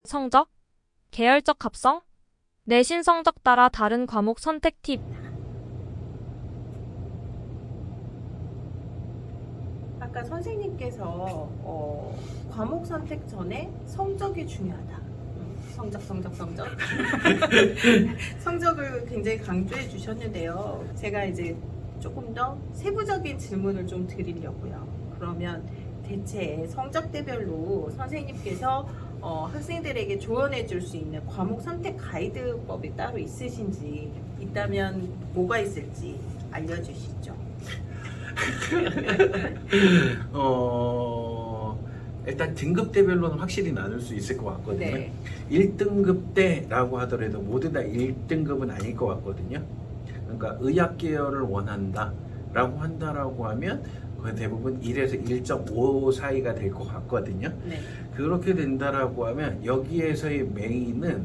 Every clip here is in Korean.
성적, 계열적 합성, 내신 성적 따라 다른 과목 선택 팁. 아까 선생님께서 과목 선택 전에 성적이 중요하다. 성적. 성적을 굉장히 강조해 주셨는데요. 제가 이제 조금 더 세부적인 질문을 좀 드리려고요. 그러면 대체 성적대별로 선생님께서 학생들에게 조언해 줄 수 있는 과목 선택 가이드법이 따로 있으신지, 있다면 뭐가 있을지 알려주시죠. 일단 등급대별로는 확실히 나눌 수 있을 것 같거든요. 네. 1등급 때라고 하더라도 모두 다 1등급은 아닐 것 같거든요. 그러니까 의학 계열을 원한다 라고 한다라고 하면 거의 대부분 1에서 1.5 사이가 될 것 같거든요. 네. 그렇게 된다라고 하면 여기에서의 메인은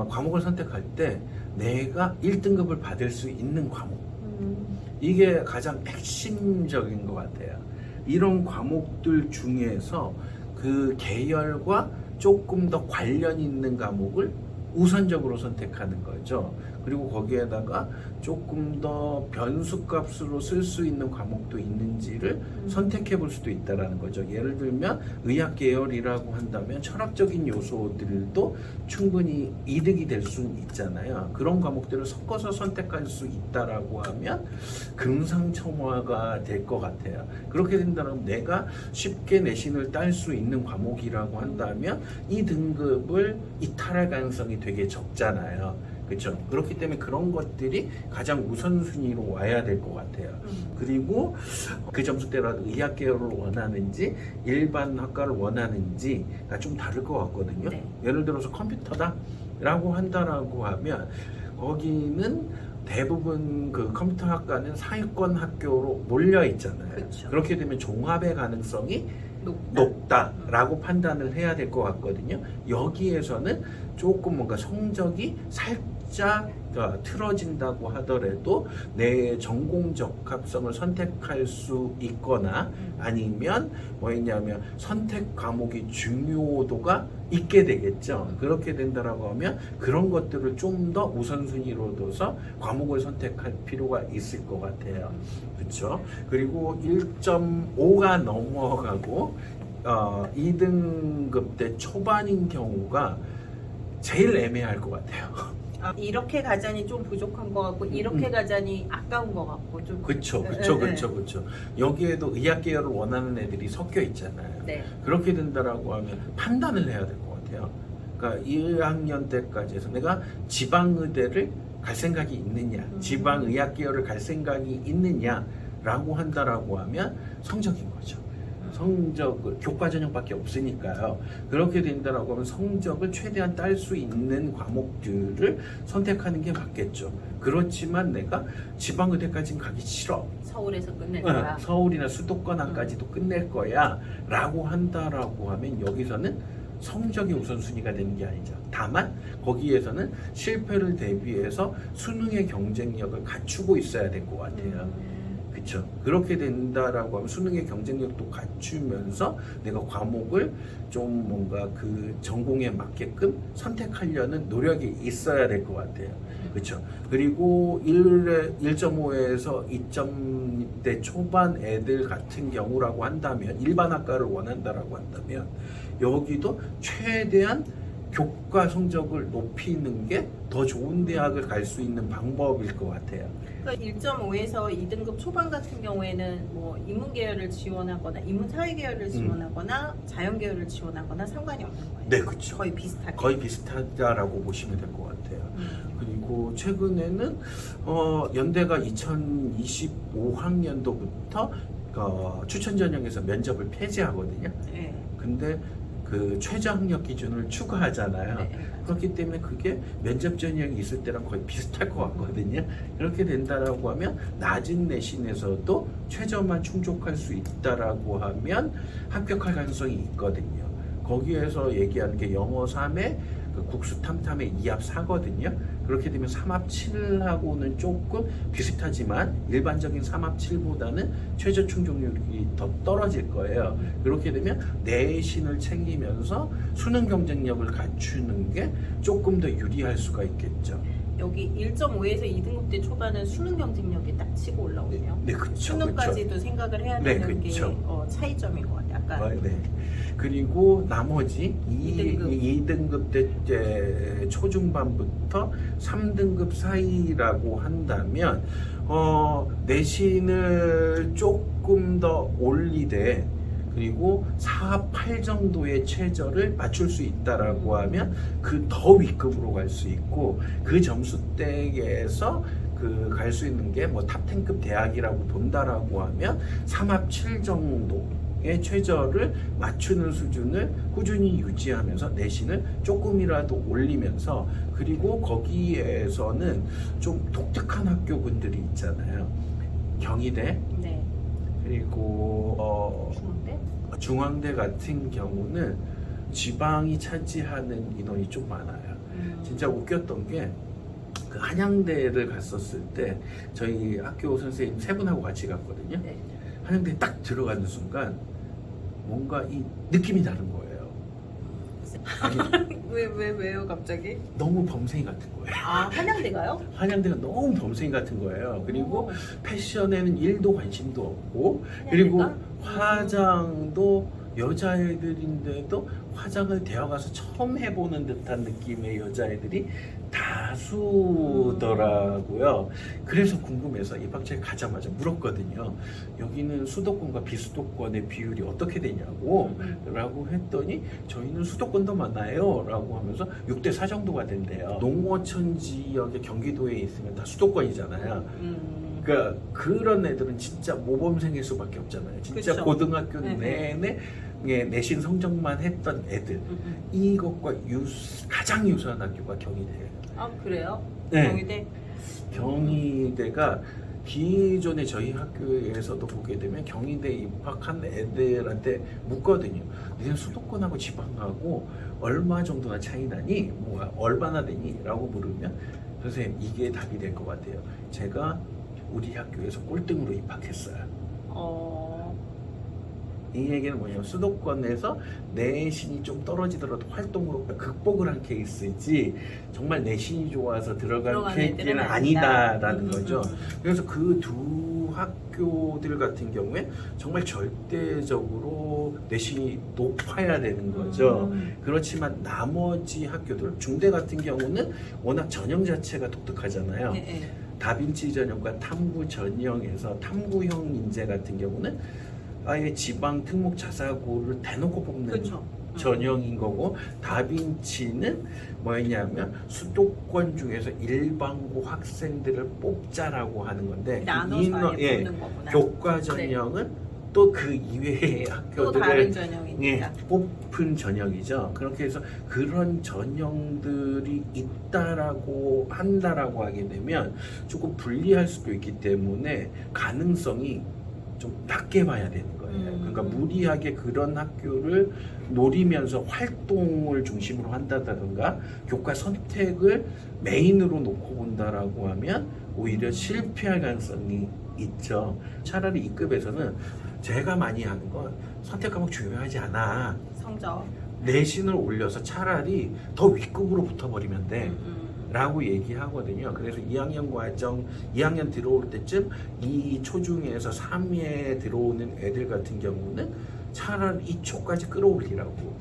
과목을 선택할 때 내가 1등급을 받을 수 있는 과목, 이게 가장 핵심적인 것 같아요. 이런 과목들 중에서 그 계열과 조금 더 관련 있는 과목을 우선적으로 선택하는 거죠. 그리고 거기에다가 조금 더 변수값으로 쓸 수 있는 과목도 있는지를 선택해 볼 수도 있다는 거죠. 예를 들면 의학 계열이라고 한다면 철학적인 요소들도 충분히 이득이 될 수는 있잖아요. 그런 과목들을 섞어서 선택할 수 있다라고 하면 금상첨화가 될 것 같아요. 그렇게 된다면 내가 쉽게 내신을 딸 수 있는 과목이라고 한다면 이 등급을 이탈할 가능성이 되게 적잖아요. 그렇죠. 그렇기 때문에 그런 것들이 가장 우선순위로 와야 될 것 같아요. 그리고 그 점수대로 의학 계열을 원하는지 일반 학과를 원하는지가 좀 다를 것 같거든요. 네. 예를 들어서 컴퓨터다라고 한다라고 하면 거기는 대부분 그 컴퓨터 학과는 상위권 학교로 몰려 있잖아요. 그렇죠. 그렇게 되면 종합의 가능성이 높다. 높다라고 판단을 해야 될 것 같거든요. 여기에서는 조금 뭔가 성적이 살짝 틀어진다고 하더라도 내 전공 적합성을 선택할 수 있거나 아니면 뭐냐면 선택 과목이 중요도가 있게 되겠죠. 그렇게 된다라고 하면 그런 것들을 좀 더 우선순위로 둬서 과목을 선택할 필요가 있을 것 같아요. 그렇죠? 그리고 1.5가 넘어가고 2등급 때 초반인 경우가 제일 애매할 것 같아요. 이렇게 가자니 좀 부족한 것 같고 이렇게 가자니 아까운 것 같고 좀. 그렇죠. 여기에도 의학 계열을 원하는 애들이 섞여 있잖아요. 네. 그렇게 된다라고 하면 판단을 해야 될 것 같아요. 그러니까 1학년 때까지 해서 내가 지방의대를 갈 생각이 있느냐, 지방의학 계열을 갈 생각이 있느냐라고 한다라고 하면 성적인 거죠. 성적을 교과 전형밖에 없으니까요. 그렇게 된다라고 하면 성적을 최대한 딸 수 있는 과목들을 선택하는 게 맞겠죠. 그렇지만 내가 지방의대까지는 가기 싫어. 서울에서 끝낼 거야. 서울이나 수도권까지도 끝낼 거야 라고 한다라고 하면 여기서는 성적이 우선순위가 되는 게 아니죠. 다만 거기에서는 실패를 대비해서 수능의 경쟁력을 갖추고 있어야 될 것 같아요. 그렇죠. 그렇게 된다라고 하면 수능의 경쟁력도 갖추면서 내가 과목을 좀 뭔가 그 전공에 맞게끔 선택하려는 노력이 있어야 될 것 같아요. 그렇죠. 그리고 1.5에서 2점대 초반 애들 같은 경우라고 한다면 일반 학과를 원한다라고 한다면 여기도 최대한 교과 성적을 높이는 게 더 좋은 대학을 갈 수 있는 방법일 것 같아요. 그러니까 1.5에서 2등급 초반 같은 경우에는 뭐 인문 계열을 지원하거나 인문 사회 계열을 지원하거나 자연 계열을 지원하거나 상관이 없는 거예요. 네, 그렇죠. 거의 비슷하게. 거의 비슷하다라고 보시면 될 것 같아요. 그리고 최근에는 연대가 2025학년도부터 추천 전형에서 면접을 폐지하거든요. 네. 근데 그 최저 학력 기준을 추가하잖아요. 네. 그렇기 때문에 그게 면접 전형이 있을 때랑 거의 비슷할 것 같거든요. 그렇게 된다라고 하면 낮은 내신에서도 최저만 충족할 수 있다라고 하면 합격할 가능성이 있거든요. 거기에서 얘기하는 게 영어 3에 그 국수 탐탐의 2합 4거든요. 그렇게 되면 3합 7하고는 조금 비슷하지만 일반적인 3합 7보다는 최저 충족률이 더 떨어질 거예요. 그렇게 되면 내신을 챙기면서 수능 경쟁력을 갖추는 게 조금 더 유리할 수가 있겠죠. 여기 1.5에서 2등급 때 초반은 수능 경쟁력이 딱 치고 올라오네요. 네, 그렇죠. 수능까지도 생각을 해야 네, 되는 그쵸. 게 차이점인 것 같아요. 약간 네. 그리고 나머지 2등급. 2등급 때 초중반부터 3등급 사이라고 한다면 내신을 조금 더 올리되 그리고 4합 8 정도의 최저를 맞출 수 있다라고 하면 그 더 위급으로 갈 수 있고 그 점수대에서 그 갈 수 있는 게 뭐 탑10급 대학이라고 본다라고 하면 3합 7 정도의 최저를 맞추는 수준을 꾸준히 유지하면서 내신을 조금이라도 올리면서 그리고 거기에서는 좀 독특한 학교군들이 있잖아요. 경희대 네. 그리고 중앙대? 중앙대 같은 경우는 지방이 차지하는 인원이 좀 많아요. 진짜 웃겼던 게 그 한양대를 갔었을 때 저희 학교 선생님 세 분하고 같이 갔거든요. 네. 한양대 딱 들어가는 순간 뭔가 이 느낌이 다른 거예요. 아니, 왜요 갑자기? 너무 범생이 같은 거예요. 아 한양대가요? 한양대가 너무 범생이 같은 거예요. 그리고 패션에는 1도 관심도 없고 한양대가? 그리고 화장도 여자애들인데도 화장을 대학 가서 처음 해보는 듯한 느낌의 여자애들이 다수더라고요. 그래서 궁금해서 입학처에 가자마자 물었거든요. 여기는 수도권과 비수도권의 비율이 어떻게 되냐고 라고 했더니 저희는 수도권도 많아요 라고 하면서 6대4 정도가 된대요. 농어촌 지역의 경기도에 있으면 다 수도권이잖아요. 그러니까 그런 애들은 진짜 모범생일 수밖에 없잖아요. 진짜 그쵸. 고등학교 네. 내내 내신 성적만 했던 애들 이것과 가장 유사한 학교가 경희대예요. 아 그래요? 네. 경희대? 경희대가 기존에 저희 학교에서도 보게 되면 경희대 입학한 애들한테 묻거든요. 너는 수도권하고 지방하고 얼마 정도나 차이 나니? 뭐 얼마나 되니? 라고 물으면 선생님 이게 답이 될 것 같아요. 제가 우리 학교에서 꼴등으로 입학했어요. 이 얘기는 뭐냐면 수도권에서 내신이 좀 떨어지더라도 활동으로 극복을 한 케이스지 정말 내신이 좋아서 들어간 케이스는 아니다라는 거죠. 그래서 그 두 학교들 같은 경우에 정말 절대적으로 내신이 높아야 되는 거죠. 그렇지만 나머지 학교들 중대 같은 경우는 워낙 전형 자체가 독특하잖아요. 네. 다빈치 전형과 탐구 전형에서 탐구형 인재 같은 경우는 아예 지방 특목 자사고를 대놓고 뽑는 그렇죠. 전형인 거고 다빈치는 뭐였냐면 수도권 중에서 일반고 학생들을 뽑자라고 하는 건데 나눠서 뽑는 거구나. 교과 전형은 또 그 이외의 또 다른 학교들을 전형이니까. 뽑은 전형이죠. 그렇게 해서 그런 전형들이 있다라고 한다라고 하게 되면 조금 불리할 수도 있기 때문에 가능성이 좀 낮게 봐야 되는 거예요. 그러니까 무리하게 그런 학교를 노리면서 활동을 중심으로 한다든가 교과 선택을 메인으로 놓고 본다라고 하면 오히려 실패할 가능성이 있죠. 차라리 이급에서는 제가 많이 하는 건 선택 과목 중요하지 않아. 성적. 내신을 올려서 차라리 더 윗급으로 붙어버리면 돼. 라고 얘기하거든요. 그래서 2학년 과정, 2학년 들어올 때쯤 이 초중에서 3위에 들어오는 애들 같은 경우는 차라리 2초까지 끌어올리라고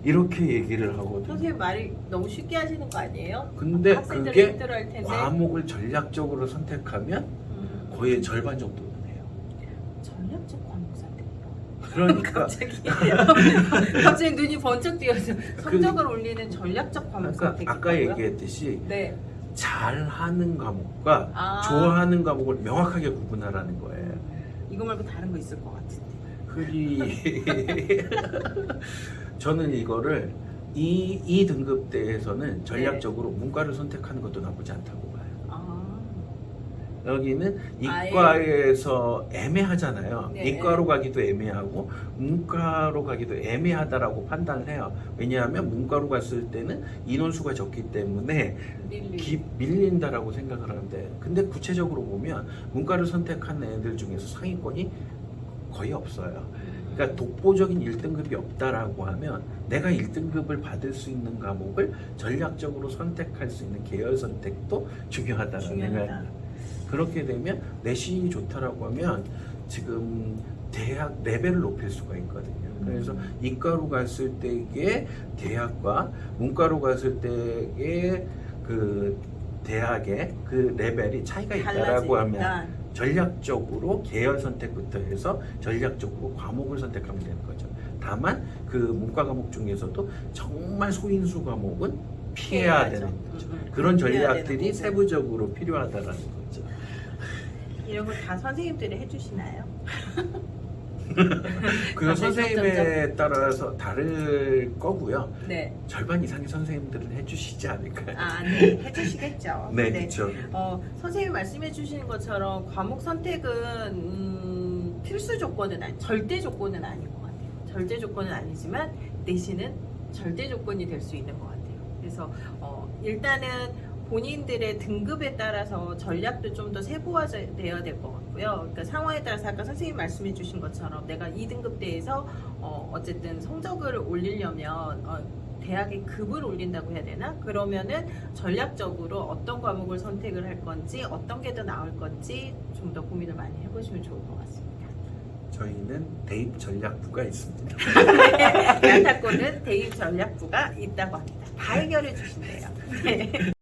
이렇게 얘기를 하거든요. 선생님 말이 너무 쉽게 하시는 거 아니에요? 근데 학생들이 그게 힘들어할 텐데. 과목을 전략적으로 선택하면 거의 절반 정도는 해요. 전략적 과목 선택이요. 그러니까 갑자기 눈이 번쩍 뜨여서 성적을 올리는 전략적 과목 선택이 아까 얘기했듯이 네. 잘하는 과목과 좋아하는 과목을 명확하게 구분하라는 거예요. 이거 말고 다른 거 있을 것 같은데. 저는 이거를 이 등급대에서는 전략적으로 문과를 선택하는 것도 나쁘지 않다고 봐요. 여기는 아예. 이과에서 애매하잖아요. 네. 이과로 가기도 애매하고 문과로 가기도 애매하다라고 판단을 해요. 왜냐하면 문과로 갔을 때는 인원수가 적기 때문에 밀린다라고 생각을 하는데, 근데 구체적으로 보면 문과를 선택한 애들 중에서 상위권이 거의 없어요. 그러니까 독보적인 1등급이 없다라고 하면 내가 1등급을 받을 수 있는 과목을 전략적으로 선택할 수 있는 계열 선택도 중요하다라는 생각입니다. 그렇게 되면 내신이 좋다라고 하면 지금 대학 레벨을 높일 수가 있거든요. 그래서 이과로 갔을 때의 대학과 문과로 갔을 때의 그 대학의 그 레벨이 차이가 있다라고 하면 전략적으로 계열 선택부터 해서 전략적으로 과목을 선택하면 되는 거죠. 다만 그 문과 과목 중에서도 정말 소인수 과목은 피해야 되는 거죠. 그런 전략들이 세부적으로 필요하다라는 거죠. 이런 거 다 선생님들이 해주시나요? 그 선생님에 따라서 다를 거고요. 네. 절반 이상의 선생님들은 해주시지 않을까요? 네. 해주시겠죠. 네, 그렇죠. 선생님 말씀해 주시는 것처럼 과목 선택은 필수 조건은 절대 조건은 아닌 것 같아요. 절대 조건은 아니지만 내신은 절대 조건이 될 수 있는 것 같아요. 그래서 일단은 본인들의 등급에 따라서 전략도 좀 더 세부화되어야 될 것 같고요. 그러니까 상황에 따라서 아까 선생님 말씀해 주신 것처럼 내가 2등급대에서 어쨌든 성적을 올리려면 대학의 급을 올린다고 해야 되나? 그러면은 전략적으로 어떤 과목을 선택을 할 건지 어떤 게 더 나을 건지 좀 더 고민을 많이 해보시면 좋을 것 같습니다. 저희는 대입 전략부가 있습니다. 양타코는 대입 전략부가 있다고 합니다. 다 해결해 주신대요. 네.